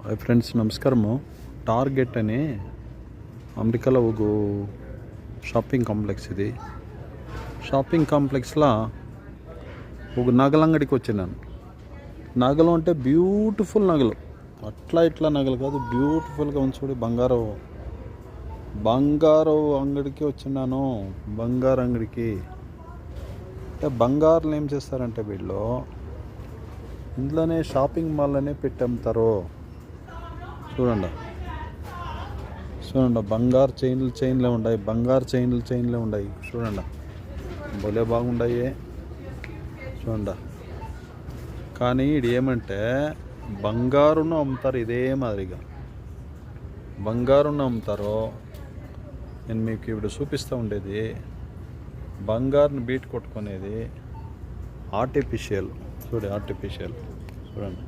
Hi friends, నమస్కారము. Target అని అమెరికాలో ఒక షాపింగ్ కాంప్లెక్స్. ఇది షాపింగ్ కాంప్లెక్స్లో ఒక నగల అంగడికి వచ్చినాను. నగలు అంటే బ్యూటిఫుల్ నగలు, అట్లా ఇట్లా నగలు కాదు, బ్యూటిఫుల్గా ఉంచుకోండి. బంగారు అంగడికి వచ్చినాను. బంగారు అంగడికి అంటే బంగారులు ఏం చేస్తారంటే వీళ్ళు ఇంట్లోనే షాపింగ్ మాల్లోనే పెట్టి అమ్ముతారు. చూడండి, బంగారు చైన్లే ఉన్నాయి, బంగారు చైన్లే ఉన్నాయి. చూడండి, భలే బాగుండాయి. చూడండి, కానీ ఇది ఏమంటే బంగారును అమ్ముతారు. ఇదే మాదిరిగా బంగారును అమ్ముతారు. నేను మీకు ఇప్పుడు చూపిస్తూ ఉండేది బంగారుని బీట్ కొట్టుకునేది ఆర్టిఫిషియల్. ఆర్టిఫిషియల్ చూడండి,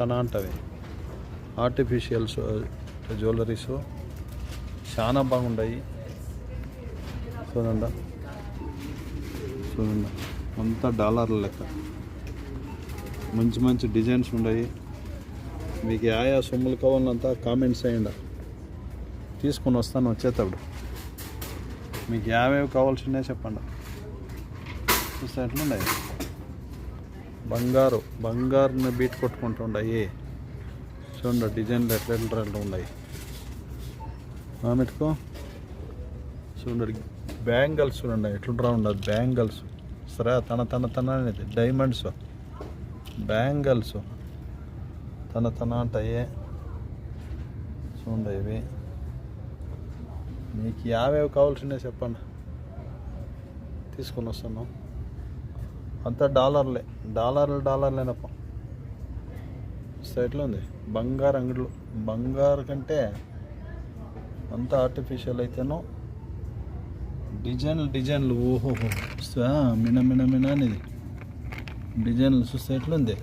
తన అంటవి ఆర్టిఫిషియల్ జ్యువెలరీస్ చాలా బాగుంటాయి. చూడండి, అంతా డాలర్ల లెక్క మంచి డిజైన్స్ ఉన్నాయి. మీకు ఆయా సొమ్ములు కావాలంతా కామెంట్స్ చేయండి, తీసుకొని వస్తాను. వచ్చేటప్పుడు మీకు యావేవి కావాల్సినవి చెప్పండి. చూస్తే ఎట్లున్నాయి, బంగారుని బీట్ కొట్టుకుంటుండయి. చూడండి, డిజైన్లు ఎట్లా ఉన్నాయి. ఆమెట్టుకో చూడండి, బ్యాంగిల్స్ చూడండి ఎట్లా ఉండదు. బ్యాంగిల్స్ సరే, తన అనేది డైమండ్స్ బ్యాంగిల్స్ తన అంటాయి. చూడండి, ఇవి మీకు యావేవి కావాల్సినవి చెప్పండి, తీసుకొని వస్తాను. అంతా డాలర్లేనప్ప. ఎట్లా ఉంది బంగారు అంగడిలో. బంగారు కంటే అంతా ఆర్టిఫిషియల్ అయితేనో డిజైన్లు ఓహో మిన అనేది డిజైన్లు చూస్తే ఎట్లుంది.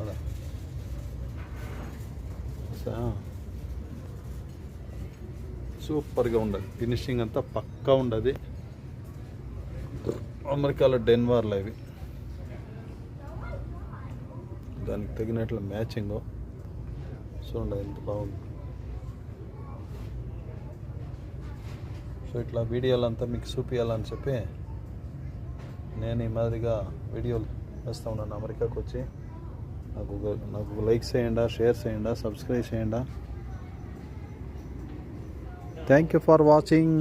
అలా సూపర్గా ఉండదు. ఫినిషింగ్ అంతా పక్కా ఉండదు. అమెరికాలో డెన్వర్లో ఇవి దానికి తగినట్లు మ్యాచింగ్. చూడండి ఎంత బాగుంది. సో ఇట్లా వీడియోలంతా మీకు చూపించాలని చెప్పి నేను ఈ మాదిరిగా వీడియోలు వేస్తూ ఉన్నాను. అమెరికాకు వచ్చి నాకు లైక్ చేయండి, షేర్ చేయండి, సబ్స్క్రైబ్ చేయండి. Thank you for watching.